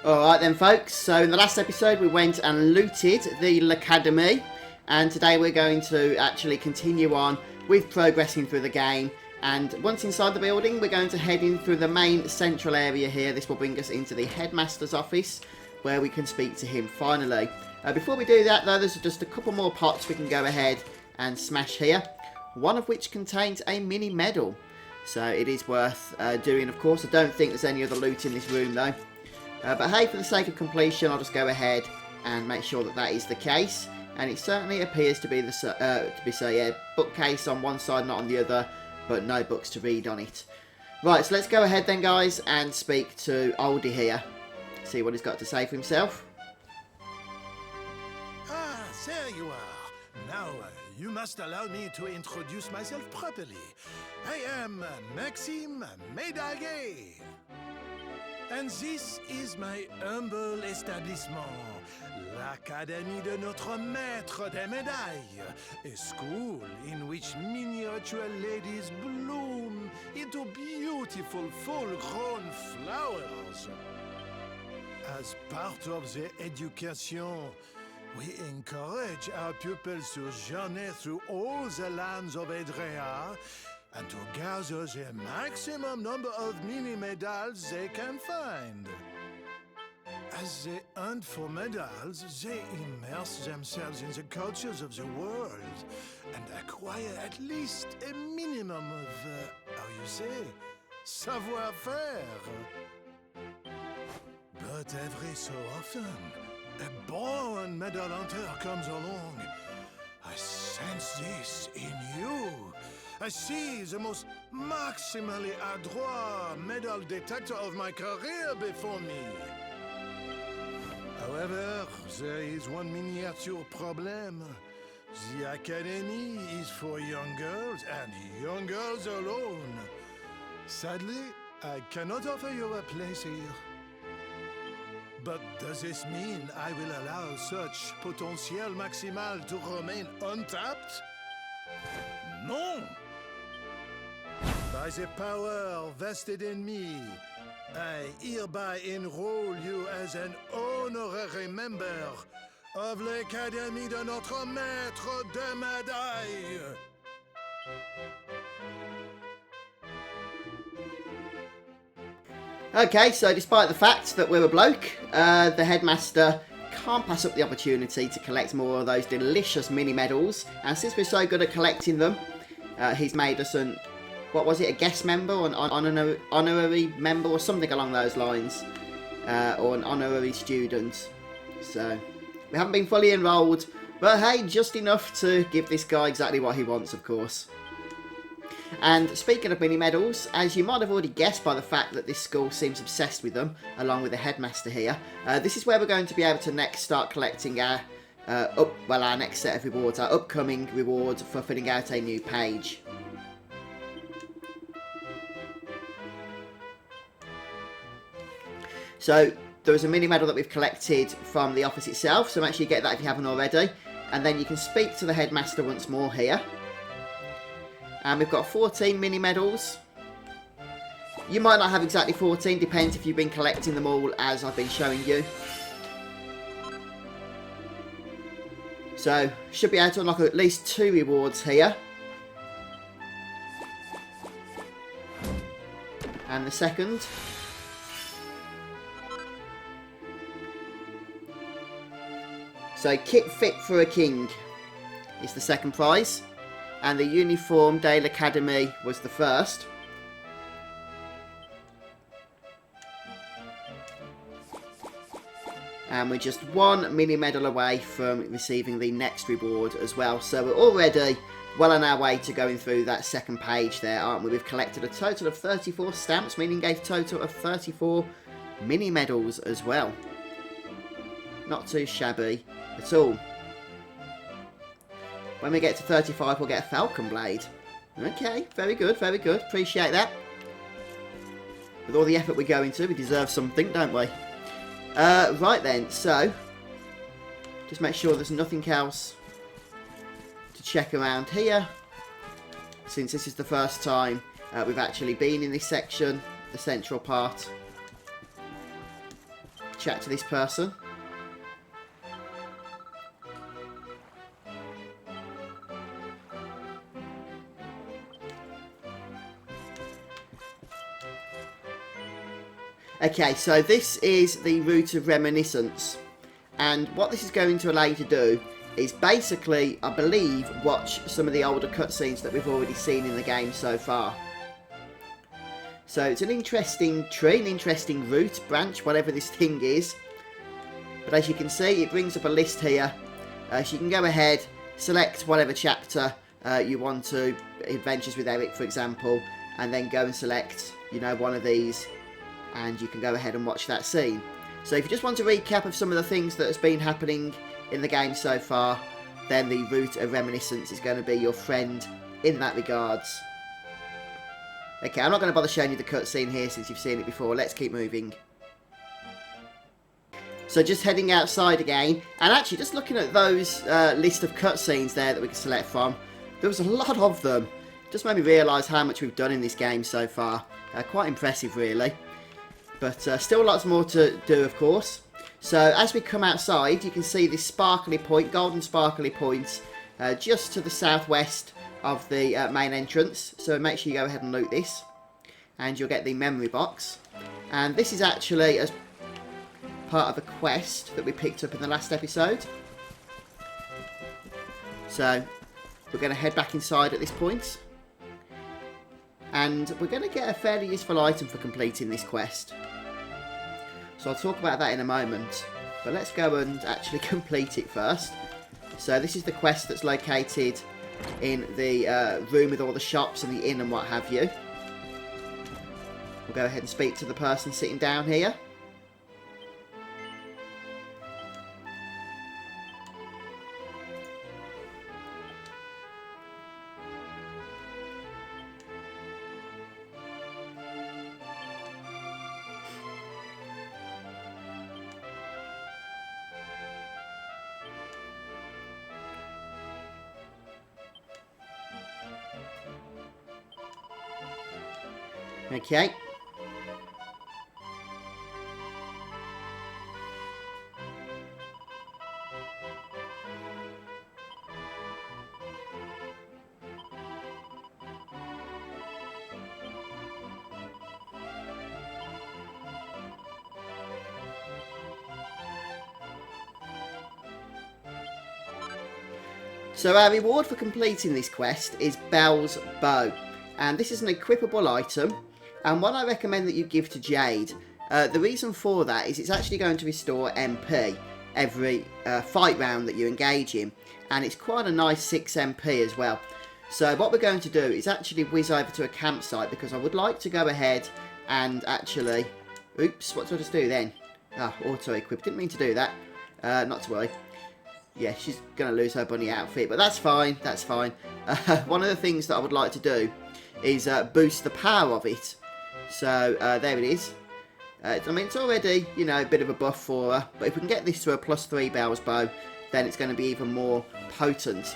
Alright then folks, so in the last episode we went and looted the Academy, and today we're going to actually continue on with progressing through the game. And once inside the building we're going to head in through the main central area here. This will bring us into the headmaster's office where we can speak to him finally. Before we do that though, there's just a couple more pots we can go ahead and smash here, one of which contains a mini medal. So it is worth doing, of course. I don't think there's any other loot in this room though. But hey, for the sake of completion, I'll just go ahead and make sure that that is the case. And it certainly appears to be so. Yeah, bookcase on one side, not on the other, but no books to read on it. Right, so let's go ahead then, guys, and speak to Oldie here. See what he's got to say for himself. Ah, there you are. Now, you must allow me to introduce myself properly. I am Maxime Médaillé. And this is my humble establishment, l'Académie de Notre Maître des Médailles, a school in which miniature ladies bloom into beautiful full-grown flowers. As part of the education, we encourage our pupils to journey through all the lands of Edrea and to gather the maximum number of mini-medals they can find. As they hunt for medals, they immerse themselves in the cultures of the world and acquire at least a minimum of, how you say, savoir-faire. But every so often, a born medal hunter comes along. I sense this in you. I see the most maximally adroit medal detector of my career before me. However, there is one miniature problem. The Academy is for young girls and young girls alone. Sadly, I cannot offer you a place here. But does this mean I will allow such potential maximal to remain untapped? No! By the power vested in me, I hereby enroll you as an honorary member of l'Académie de Notre Maître des Médailles. Okay, so despite the fact that we're a bloke, the headmaster can't pass up the opportunity to collect more of those delicious mini medals. And since we're so good at collecting them, he's made us an, what was it, a guest member or an honorary member or something along those lines, or an honorary student. So we haven't been fully enrolled, but hey, just enough to give this guy exactly what he wants, of course. And speaking of mini medals, as you might have already guessed by the fact that this school seems obsessed with them, along with the headmaster here, this is where we're going to be able to next start collecting our our next set of rewards, our upcoming reward for filling out a new page. So there is a mini medal that we've collected from the office itself, so make sure you get that if you haven't already, and then you can speak to the headmaster once more here. And we've got 14 mini medals. You might not have exactly 14, depends if you've been collecting them all as I've been showing you. So, should be able to unlock at least 2 rewards here. And the second. So, kit fit for a king is the second prize. And the Uniforme de l'Académie was the first. And we're just 1 mini medal away from receiving the next reward as well. So we're already well on our way to going through that second page there, aren't we? We've collected a total of 34 stamps, meaning a total of 34 mini medals as well. Not too shabby at all. When we get to 35, we'll get a Falcon Blade. Okay, very good, very good. Appreciate that. With all the effort we go into, we deserve something, don't we? Right then, so just make sure there's nothing else to check around here, since this is the first time we've actually been in this section, the central part. chat to this person. Okay, so this is the route of reminiscence, and what this is going to allow you to do is basically, I believe, watch some of the older cutscenes that we've already seen in the game so far. So it's an interesting tree, an interesting route, branch, whatever this thing is. But as you can see, it brings up a list here, so you can go ahead, select whatever chapter you want to, Adventures with Eric for example, and then go and select, you know, one of these, and you can go ahead and watch that scene. So if you just want a recap of some of the things that has been happening in the game so far, then the route of reminiscence is going to be your friend in that regards. Okay, I'm not going to bother showing you the cutscene here since you've seen it before. Let's keep moving. So just heading outside again, and actually just looking at those list of cutscenes there that we can select from, there was a lot of them. Just made me realise how much we've done in this game so far. Quite impressive really. But still lots more to do, of course. So as we come outside, you can see this sparkly point, golden sparkly point, just to the southwest of the main entrance. So make sure you go ahead and loot this, and you'll get the memory box. And this is actually as part of a quest that we picked up in the last episode. So we're going to head back inside at this point, and we're going to get a fairly useful item for completing this quest. So I'll talk about that in a moment, but let's go and actually complete it first. So this is the quest that's located in the room with all the shops and the inn and what have you. We'll go ahead and speak to the person sitting down here. Okay. So our reward for completing this quest is Belle's Bow, and this is an equipable item, and one I recommend that you give to Jade. The reason for that is it's actually going to restore MP every fight round that you engage in, and it's quite a nice 6 MP as well. So what we're going to do is actually whiz over to a campsite, because I would like to go ahead and actually... Oops, what did I just do then? Ah, auto-equip, didn't mean to do that. Not to worry. Yeah, she's going to lose her bunny outfit, but that's fine, that's fine. One of the things that I would like to do is boost the power of it. So, there it is. I mean, it's already, you know, a bit of a buff for her, but if we can get this to a +3 Belle's Bow, then it's going to be even more potent.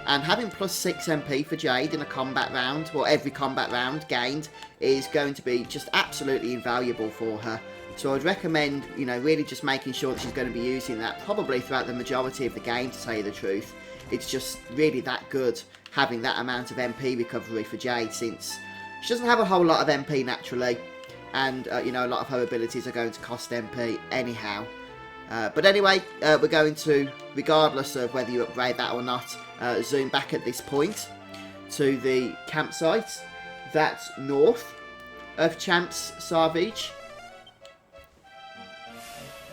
And having +6 MP for Jade in a combat round, or every combat round gained, is going to be just absolutely invaluable for her. So I'd recommend, you know, really just making sure that she's going to be using that probably throughout the majority of the game, to tell you the truth. It's just really that good, having that amount of MP recovery for Jade, since she doesn't have a whole lot of MP naturally, and, you know, a lot of her abilities are going to cost MP anyhow. But anyway, we're going to, regardless of whether you upgrade that or not, zoom back at this point to the campsite that's north of Champs Savage.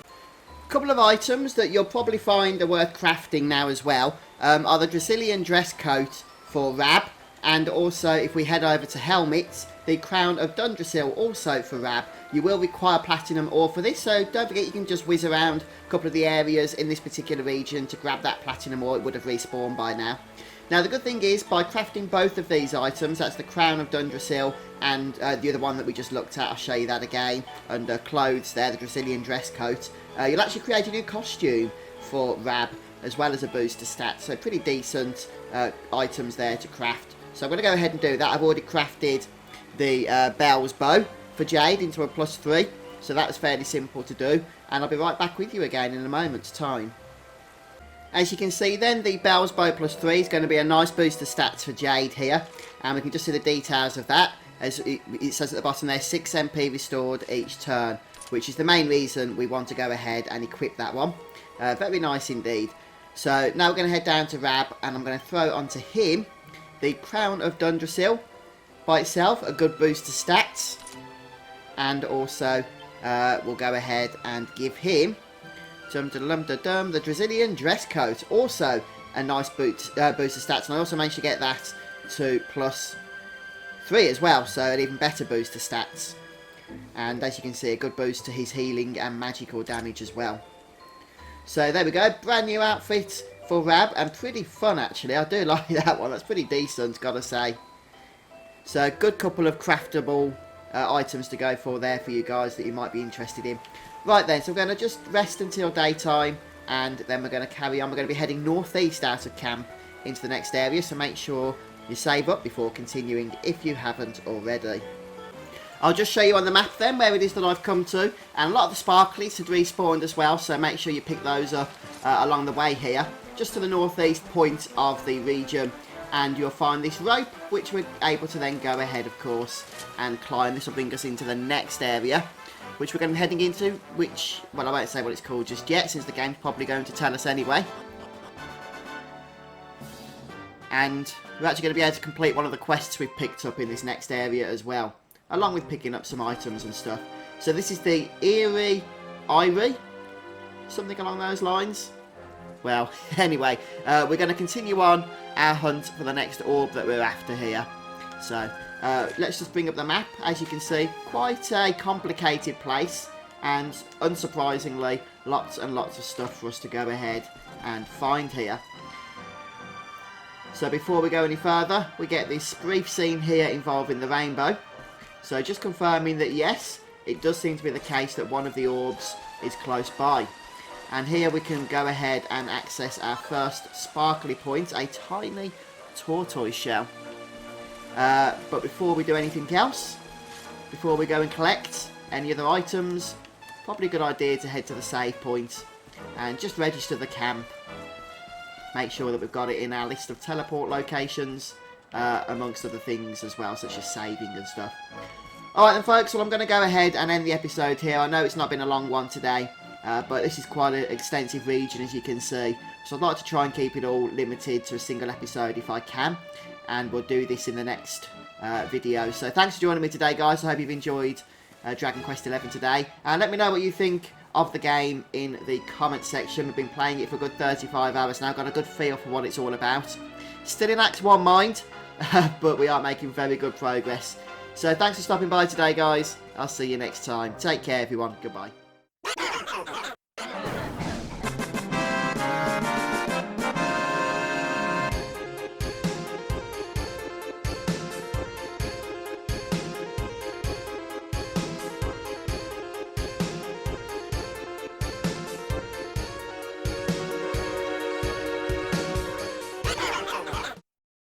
A couple of items that you'll probably find are worth crafting now as well are the Drasilian dress coat for Rab, and also if we head over to helmets, the crown of Drasilian also for Rab. You will require platinum ore for this, so don't forget you can just whiz around a couple of the areas in this particular region to grab that platinum ore. It would have respawned by now. Now the good thing is, by crafting both of these items, that's the crown of Drasilian and the other one that we just looked at, I'll show you that again, under clothes there, the Drasilian dress coat, you'll actually create a new costume for Rab, as well as a boost to stats, so pretty decent items there to craft. So I'm going to go ahead and do that. I've already crafted the Belle's Bow for Jade into a +3, So that was fairly simple to do, and I'll be right back with you again in a moment's time. As you can see then, the Bell's Bow +3 is going to be a nice boost to stats for Jade here, and we can just see the details of that, as it says at the bottom there, 6 MP restored each turn, which is the main reason we want to go ahead and equip that one. Very nice indeed. So now we're going to head down to Rab, and I'm going to throw onto him the Crown of Drasilian by itself, a good boost to stats, and also we'll go ahead and give him the Drasilian dress coat, also a nice boost of stats, and I also managed to get that to +3 as well, so an even better boost to stats. And as you can see, a good boost to his healing and magical damage as well. So there we go, brand new outfit for Rab, and pretty fun actually. I do like that one, that's pretty decent, gotta say. So good couple of craftable items to go for there for you guys that you might be interested in. Right then, so we're going to just rest until daytime, and then we're going to carry on. We're going to be heading northeast out of camp into the next area, so make sure you save up before continuing if you haven't already. I'll just show you on the map then where it is that I've come to, and a lot of the sparklies had respawned as well, so make sure you pick those up along the way here, just to the northeast point of the region, and you'll find this rope, which we're able to then go ahead, of course, and climb. This will bring us into the next area, which we're going to be heading into, which, well, I won't say what it's called just yet, since the game's probably going to tell us anyway. And we're actually going to be able to complete one of the quests we've picked up in this next area as well, along with picking up some items and stuff. So this is the Irie, something along those lines. Well, anyway, we're going to continue on our hunt for the next orb that we're after here. So let's just bring up the map. As you can see, quite a complicated place, and unsurprisingly, lots and lots of stuff for us to go ahead and find here. So before we go any further, we get this brief scene here involving the rainbow. So just confirming that yes, it does seem to be the case that one of the orbs is close by. And here we can go ahead and access our first sparkly point, a tiny tortoise shell. But before we do anything else, before we go and collect any other items, probably a good idea to head to the save point and just register the camp. Make sure that we've got it in our list of teleport locations, amongst other things as well, such as saving and stuff. Alright then folks, well I'm going to go ahead and end the episode here. I know it's not been a long one today, but this is quite an extensive region, as you can see. So I'd like to try and keep it all limited to a single episode if I can. And we'll do this in the next video. So thanks for joining me today, guys. I hope you've enjoyed Dragon Quest XI today. And let me know what you think of the game in the comment section. We've been playing it for a good 35 hours now. Got a good feel for what it's all about. Still in Act 1 mind, but we are making very good progress. So thanks for stopping by today, guys. I'll see you next time. Take care, everyone. Goodbye.